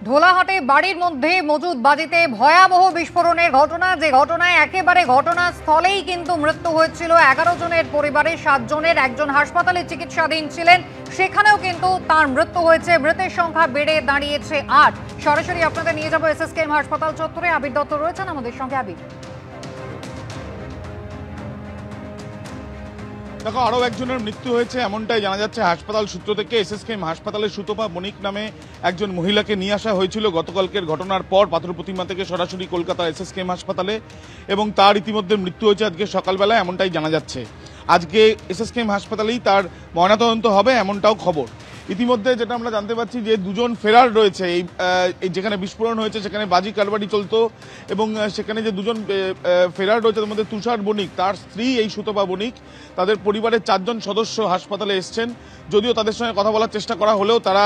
ঢোলাহাটে বাড়ির মধ্যে মজুদ বাজিতে ভয়াবহ বিস্ফোরণের ঘটনা, যে ঘটনায় একেবারে ঘটনাস্থলেই কিন্তু মৃত্যু হয়েছিল 11 জনের পরিবারের 7 জনের। একজন হাসপাতালে চিকিৎসাধীন ছিলেন, সেখানেও কিন্তু তার মৃত্যু হয়েছে। মৃতের সংখ্যা বেড়ে দাঁড়িয়েছে 8। সরাসরি আপনাদের নিয়ে যাবো এসএসকেএম হাসপাতাল চত্বরে। আবির দত্ত রয়েছেন আমাদের সঙ্গে। আবির, দেখো, আরও একজনের মৃত্যু হয়েছে এমনটাই জানা যাচ্ছে হাসপাতাল সূত্র থেকে। এসএসকেএম হাসপাতালে সুতপা বণিক নামে একজন মহিলাকে নিয়ে আসা হয়েছিল গতকালকের ঘটনার পর পাথর প্রতিমা থেকে সরাসরি কলকাতা এসএসকেএম হাসপাতালে, এবং তার ইতিমধ্যে মৃত্যু হয়েছে আজকে সকালবেলা, এমনটাই জানা যাচ্ছে। আজকে এসএসকেএম হাসপাতালেই তার ময়নাতদন্ত হবে এমনটাও খবর। ইতিমধ্যে যেটা আমরা জানতে পারছি যে দুজন ফেরার রয়েছে, এই যেখানে বিস্ফোরণ হয়েছে সেখানে বাজি কারবারি চলতো, এবং সেখানে যে দুজন ফেরার রয়েছে তার মধ্যে তুষার বণিক, তার স্ত্রী এই সুতপা বণিক, তাদের পরিবারের 4 জন সদস্য হাসপাতালে এসছেন। যদিও তাদের সঙ্গে কথা বলার চেষ্টা করা হলেও তারা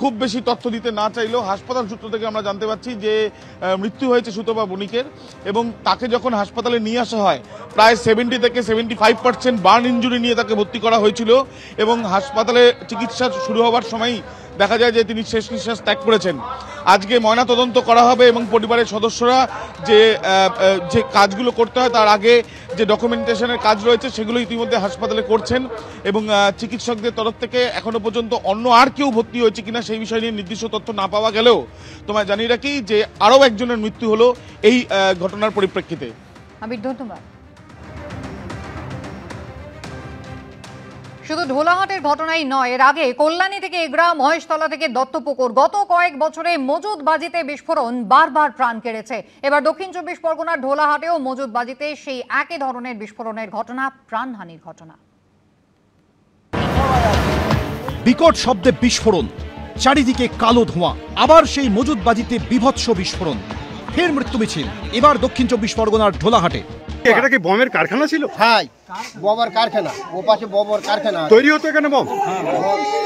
খুব বেশি তথ্য দিতে না চাইলেও হাসপাতাল সূত্র থেকে আমরা জানতে পারছি যে মৃত্যু হয়েছে সুতপা বণিকের, এবং তাকে যখন হাসপাতালে নিয়ে আসা হয় প্রায় 70 থেকে 75% বার্ন ইঞ্জুরি নিয়ে তাকে ভর্তি করা হয়েছিল, এবং হাসপাতালে চিকিৎসা শুরু হওয়ার সময়ই দেখা যায় যে তিনি শেষ নিঃশ্বাস ত্যাগ করেছেন। আজকে ময়নাতদন্ত করা হবে এবং পরিবারের সদস্যরা যে কাজগুলো করতে হয় তার আগে যে ডকুমেন্টেশনের কাজ রয়েছে সেগুলো ইতিমধ্যে হাসপাতালে করছেন, এবং চিকিৎসকদের তরফ থেকে এখনো পর্যন্ত অন্য আর কেউ ভর্তি হয়েছে কিনা সেই বিষয় নিয়ে নির্দিষ্ট তথ্য না পাওয়া গেলেও তোমায় জানিয়ে রাখি যে আরও একজনের মৃত্যু হলো এই ঘটনার পরিপ্রেক্ষিতে। আবির, ধন্যবাদ। শুধু ঢোলাহাটের ঘটনাই নয়, এর আগে কল্যাণী থেকে এগরা, মহেশতলা থেকে দত্তপুকুর, গত কয়েক বছরে মজুদ বাজিতে বিস্ফোরণ বারবার প্রাণ কেড়েছে। এবার দক্ষিণ 24 পরগনার ঢোলাহাটেও মজুদ বাজিতে সেই একই ধরনের বিস্ফোরণের ঘটনা, প্রাণহানির ঘটনা। বিকট শব্দে বিস্ফোরণ, চারিদিকে কালো ধোঁয়া, আবার সেই মজুদ বাজিতে বিভৎস বিস্ফোরণ, ফের মৃত্যু মিছিল এবার দক্ষিণ 24 পরগনার ঢোলাহাটে। এটা কি বমের কারখানা ছিল? হ্যাঁ, বোমার কারখানা, ও পাশে বোমার কারখানা তৈরি হতো এখানে বম।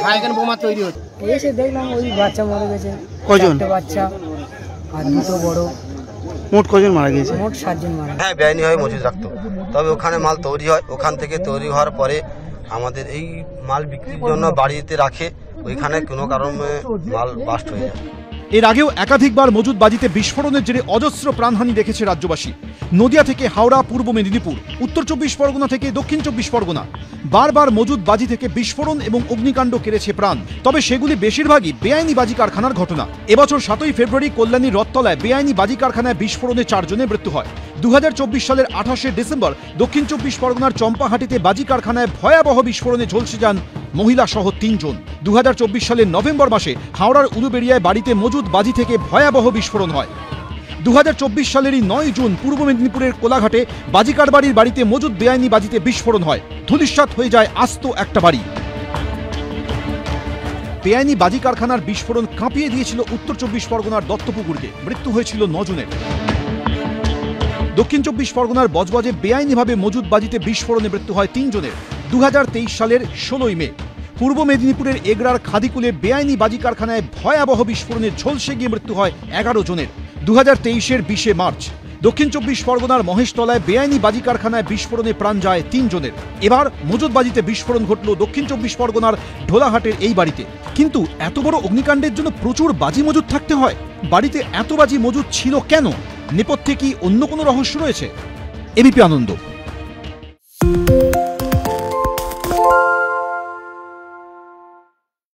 হ্যাঁ, এখানে বোমা তৈরি হতো। এসে দেখলাম ওই বাচ্চা মরে গেছে। কজন বাচ্চা আর দুটো বড়, মোট কজন মারা গেছে? মোট 7 জন মারা। হ্যাঁ, বেআইনি হয় মজুদ রাখতো, তবে ওখানে মাল তৈরি হয়, ওখান থেকে তৈরি হওয়ার পরে আমাদের এই মাল বিক্রির জন্য বাড়িতে রাখে, ওইখানে কোনো কারণে মাল বাস্ট হয়ে যায়। এর আগেও একাধিকবার মজুদ বাজিতে বিস্ফোরণের জেরে অজস্র প্রাণহানি দেখেছে রাজ্যবাসী। নদিয়া থেকে হাওড়া, পূর্ব মেদিনীপুর, উত্তর 24 পরগনা থেকে দক্ষিণ 24 পরগনা, বারবার মজুদ বাজি থেকে বিস্ফোরণ এবং অগ্নিকাণ্ড কেড়েছে প্রাণ। তবে সেগুলি বেশিরভাগই বেআইনি বাজি কারখানার ঘটনা। এবছর 7ই ফেব্রুয়ারি কল্যাণীর রথতলায় বেআইনি বাজি কারখানায় বিস্ফোরণে 4 জনের মৃত্যু হয়। 2024 সালের 28শে ডিসেম্বর দক্ষিণ 24 পরগনার চম্পাহাটিতে বাজি কারখানায় ভয়াবহ বিস্ফোরণে ঝলসে যান মহিলা সহ 3 জন। 2024 সালের নভেম্বর মাসে হাওড়ার উলুবেড়িয়ায় বাড়িতে মজুদ বাজি থেকে ভয়াবহ বিস্ফোরণ হয়। 2024 সালেরই 9 জুন পূর্ব মেদিনীপুরের কোলাঘাটে বাজি কারবারির বাড়িতে মজুদ বেআইনি বাজিতে বিস্ফোরণ হয়, ধূলিসাৎ হয়ে যায় আস্ত একটা বাড়ি। বেআইনি বাজি কারখানার বিস্ফোরণ কাঁপিয়ে দিয়েছিল উত্তর 24 পরগনার দত্তপুকুরকে, মৃত্যু হয়েছিল 9 জনের। দক্ষিণ 24 পরগনার বজবজে বেআইনিভাবে মজুদ বাজিতে বিস্ফোরণে মৃত্যু হয় 3 জনের। 2023 সালের 16ই মে পূর্ব মেদিনীপুরের এগরার খাদিকুলে বেআইনি বাজি কারখানায় ভয়াবহ বিস্ফোরণে ঝলসে গিয়ে মৃত্যু হয় 11 জনের। 2023-এর 20শে মার্চ দক্ষিণ 24 পরগনার মহেশতলায় বেআইনি বাজি কারখানায় বিস্ফোরণে প্রাণ যায় 3 জনের। এবার মজুদ বাজিতে বিস্ফোরণ ঘটল দক্ষিণ 24 পরগনার ঢোলাহাটের এই বাড়িতে। কিন্তু এত বড় অগ্নিকাণ্ডের জন্য প্রচুর বাজি মজুদ থাকতে হয়, বাড়িতে এত বাজি মজুদ ছিল কেন? নেপথ্যে কি অন্য কোনো রহস্য রয়েছে? এবিপি আনন্দ।